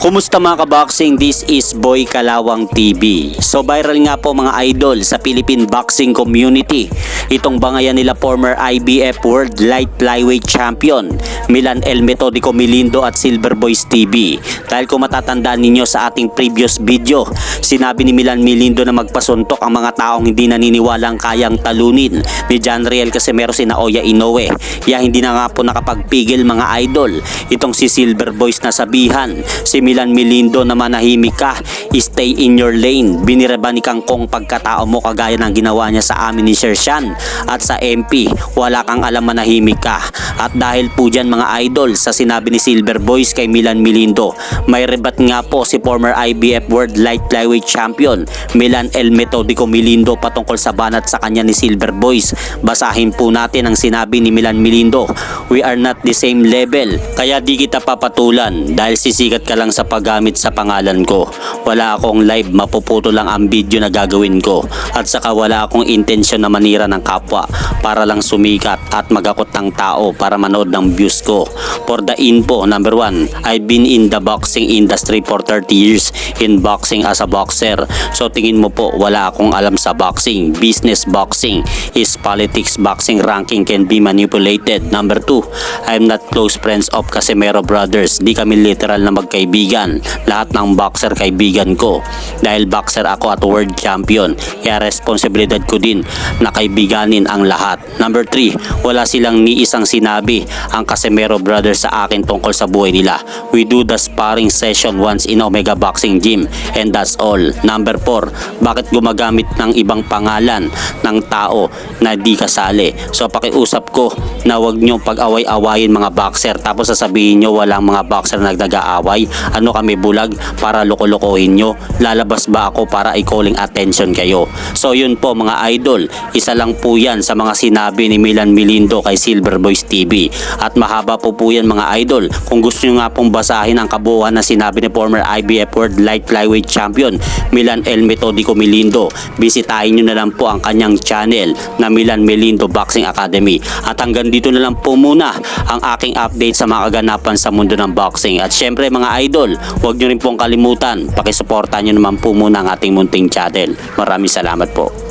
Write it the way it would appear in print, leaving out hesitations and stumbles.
Kumusta mga kaboxing? This is Boy Kalawang TV. So viral nga po mga idol sa Philippine boxing community. Itong bangayan nila former IBF World Light Flyweight Champion Milan El Metodico Milindo at Silver Boys TV. Dahil kung matatandaan ninyo sa ating previous video, sinabi ni Milan Milindo na magpasuntok ang mga taong hindi naniniwalang kayang talunin ni John Riel Casimero si Naoya Inoue. Kaya hindi na nga po nakapagpigil mga idol itong si Silver Boys na sabihan si Milan Milindo na manahimik ka, stay in your lane. Biniraba ni Kangkong pagkatao mo kagaya ng ginawa niya sa amin ni Sir Sean at sa MP. Wala kang alam, manahimik ka. At dahil po dyan mga idol sa sinabi ni Silver Boys kay Milan Milindo, may rebat nga po si former IBF World Light Flyweight Champion Milan El Metodico Milindo patungkol sa banat sa kanya ni Silver Boys. Basahin po natin ang sinabi ni Milan Milindo. We are not the same level, kaya di kita papatulan dahil sisikat ka lang sa paggamit sa pangalan ko. Wala akong live, mapuputo lang ang video na gagawin ko. At saka wala akong intensyon na manira ng kapwa para lang sumikat at magakot ng tao para manood ng views ko. For the info, number 1, I've been in the boxing industry for 30 years in boxing as a boxer. So tingin mo po wala akong alam sa boxing. Business boxing is politics. Boxing ranking can be manipulated. Number 2, I'm not close friends of Casimero brothers. Di kami literal na magkaibigan. Lahat ng boxer kaibigan ko. Dahil boxer ako at world champion, kaya responsibilidad ko din na kaibiganin ang lahat. Number 3, wala silang ni isang sinabi ang Casimero brothers sa akin tungkol sa buhay nila. We do the sparring session once in Omega Boxing Gym and that's all. Number 4, bakit gumagamit ng ibang pangalan ng tao na di kasali? So pakiusap ko na wag nyo pag-away-awayin mga boxer tapos sasabihin nyo walang mga boxer na nag-aaway. Ano kami bulag para loko-lokohin nyo? Lalabas ba ako para i-calling attention kayo? So yun po mga idol, isa lang po yan sa mga sinabi ni Milan Milindo kay Silver Boys TV. At mahaba po yan mga idol. Kung gusto nyo nga pong basahin ang kabuuan na sinabi ni former IBF World Light Flyweight Champion Milan El Metodico Milindo, bisitahin nyo na lang po ang kanyang channel na Milan Milindo Boxing Academy. At hanggang dito na lang po muna ang aking update sa mga kaganapan sa mundo ng boxing. At syempre mga idol, huwag nyo rin pong kalimutan, pakisuportahan nyo naman po muna ang ating munting channel. Maraming salamat po.